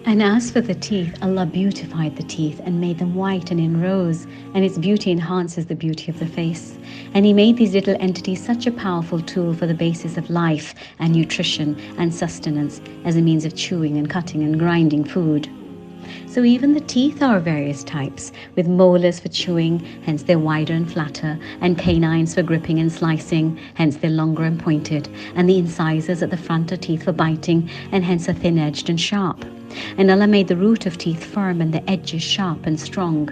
And as for the teeth, Allah beautified the teeth and made them white and in rows, and its beauty enhances the beauty of the face. And He made these little entities such a powerful tool for the basis of life and nutrition and sustenance as a means of chewing and cutting and grinding food. So even the teeth are of various types, with molars for chewing, hence they're wider and flatter, and canines for gripping and slicing, hence they're longer and pointed, and the incisors at the front are teeth for biting, and hence are thin-edged and sharp. And Allah made the root of teeth firm and the edges sharp and strong.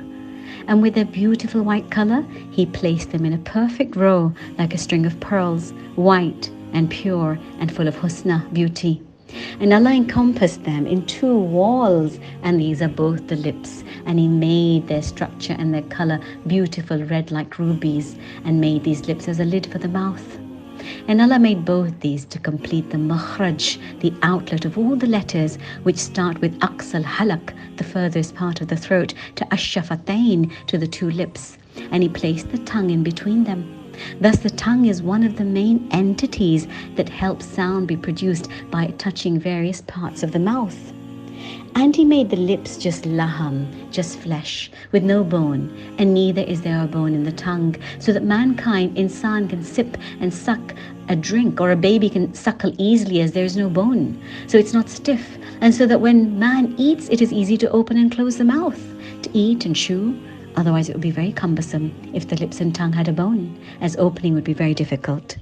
And with their beautiful white colour, He placed them in a perfect row like a string of pearls, white and pure and full of husna, beauty. And Allah encompassed them in two walls, and these are both the lips. And He made their structure and their colour beautiful, red like rubies, and made these lips as a lid for the mouth. And Allah made both these to complete the makhraj, the outlet of all the letters which start with aqsal halak, the furthest part of the throat, to ash-shafatain, to the two lips. And He placed the tongue in between them. Thus the tongue is one of the main entities that helps sound be produced by touching various parts of the mouth. And He made the lips just laham, just flesh, with no bone, and neither is there a bone in the tongue, so that mankind, insan, can sip and suck a drink, or a baby can suckle easily as there is no bone. So it's not stiff, and so that when man eats, it is easy to open and close the mouth, to eat and chew. Otherwise it would be very cumbersome if the lips and tongue had a bone, as opening would be very difficult.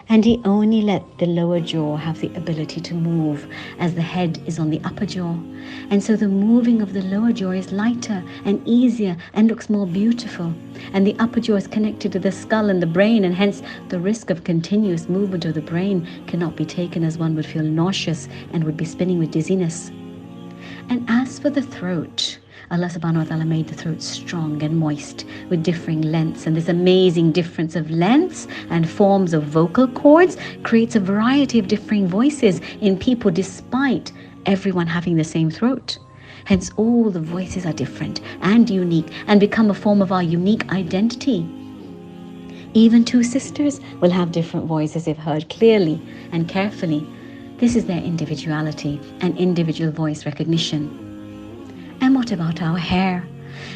And He only let the lower jaw have the ability to move, as the head is on the upper jaw. And so the moving of the lower jaw is lighter and easier and looks more beautiful. And the upper jaw is connected to the skull and the brain, and hence the risk of continuous movement of the brain cannot be taken, as one would feel nauseous and would be spinning with dizziness. And as for the throat, Allah subhanahu wa ta'ala made the throat strong and moist with differing lengths, and this amazing difference of lengths and forms of vocal cords creates a variety of differing voices in people despite everyone having the same throat. Hence all the voices are different and unique and become a form of our unique identity. Even two sisters will have different voices if heard clearly and carefully. This is their individuality and individual voice recognition. And what about our hair?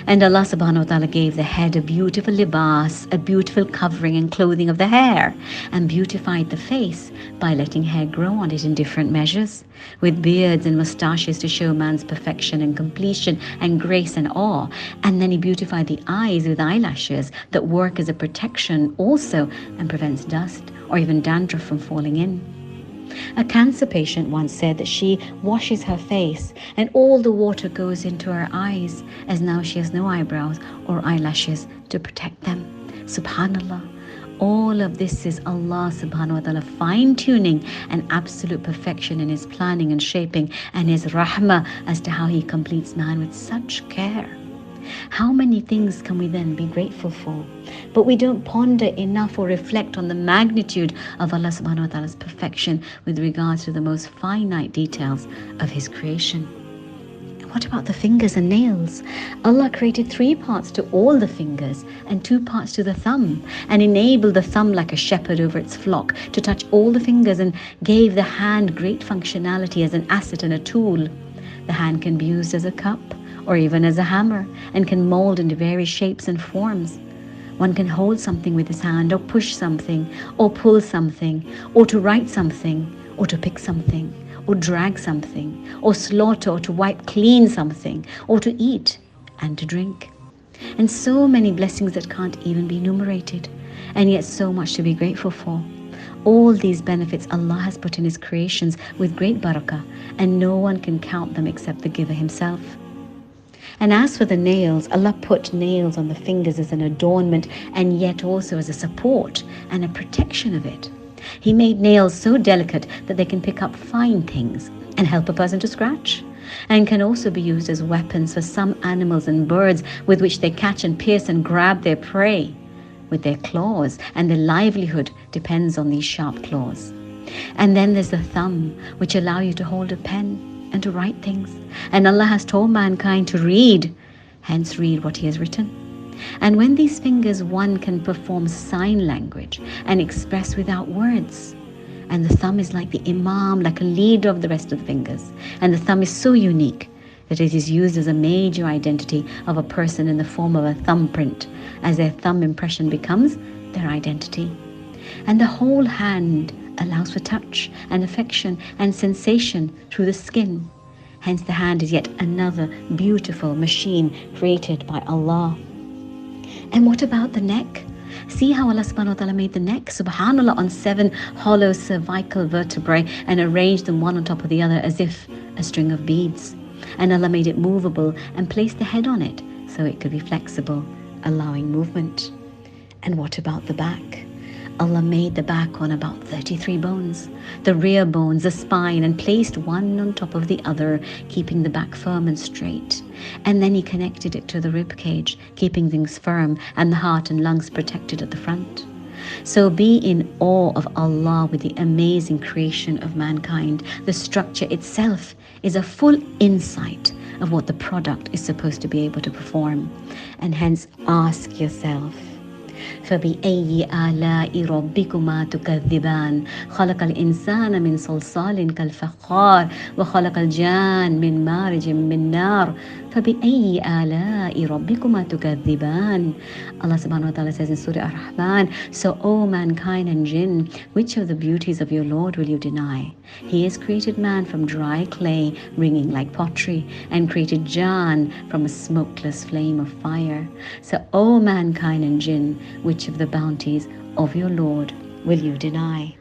And Allah subhanahu wa ta'ala gave the head a beautiful libas, a beautiful covering and clothing of the hair, and beautified the face by letting hair grow on it in different measures, with beards and moustaches to show man's perfection and completion and grace and awe. And then He beautified the eyes with eyelashes that work as a protection also and prevents dust or even dandruff from falling in. A cancer patient once said that she washes her face and all the water goes into her eyes, as now she has no eyebrows or eyelashes to protect them. Subhanallah. All of this is Allah subhanahu wa ta'ala fine-tuning and absolute perfection in His planning and shaping, and His rahmah as to how He completes man with such care. How many things can we then be grateful for? But we don't ponder enough or reflect on the magnitude of Allah subhanahu wa ta'ala's perfection with regards to the most finite details of His creation. What about the fingers and nails? Allah created 3 parts to all the fingers and 2 parts to the thumb, and enabled the thumb like a shepherd over its flock to touch all the fingers, and gave the hand great functionality as an asset and a tool. The hand can be used as a cup or even as a hammer, and can mold into various shapes and forms. One can hold something with his hand, or push something, or pull something, or to write something, or to pick something, or drag something, or slaughter, or to wipe clean something, or to eat and to drink. And so many blessings that can't even be enumerated, and yet so much to be grateful for. All these benefits Allah has put in His creations with great barakah, and no one can count them except the giver Himself. And as for the nails, Allah put nails on the fingers as an adornment, and yet also as a support and a protection of it. He made nails so delicate that they can pick up fine things and help a person to scratch, and can also be used as weapons for some animals and birds with which they catch and pierce and grab their prey with their claws, and their livelihood depends on these sharp claws. And then there's the thumb, which allow you to hold a pen and to write things. And Allah has told mankind to read, hence read what He has written. And when these fingers, one can perform sign language and express without words. And the thumb is like the imam, like a leader of the rest of the fingers. And the thumb is so unique that it is used as a major identity of a person in the form of a thumbprint, as their thumb impression becomes their identity. And the whole hand allows for touch and affection and sensation through the skin. Hence the hand is yet another beautiful machine created by Allah. And what about the neck? See how Allah subhanahu wa ta'ala made the neck, subhanallah, on 7 hollow cervical vertebrae and arranged them one on top of the other as if a string of beads. And Allah made it movable and placed the head on it so it could be flexible, allowing movement. And what about the back? Allah made the back on about 33 bones, the rear bones, the spine, and placed one on top of the other, keeping the back firm and straight. And then He connected it to the rib cage, keeping things firm, and the heart and lungs protected at the front. So be in awe of Allah with the amazing creation of mankind. The structure itself is a full insight of what the product is supposed to be able to perform. And hence ask yourself, فبأي آلاء ربكما تكذبان خلق الإنسان من صلصال كالفخار وخلق الجان من مارج من نار فبأي آلاء ربكما تكذبان. Allah subhanahu wa ta'ala says in Surah Ar-Rahman, so O mankind and jinn, which of the beauties of your Lord will you deny? He has created man from dry clay ringing like pottery, and created Jan from a smokeless flame of fire. So O mankind and jinn, which of the bounties of your Lord will you deny?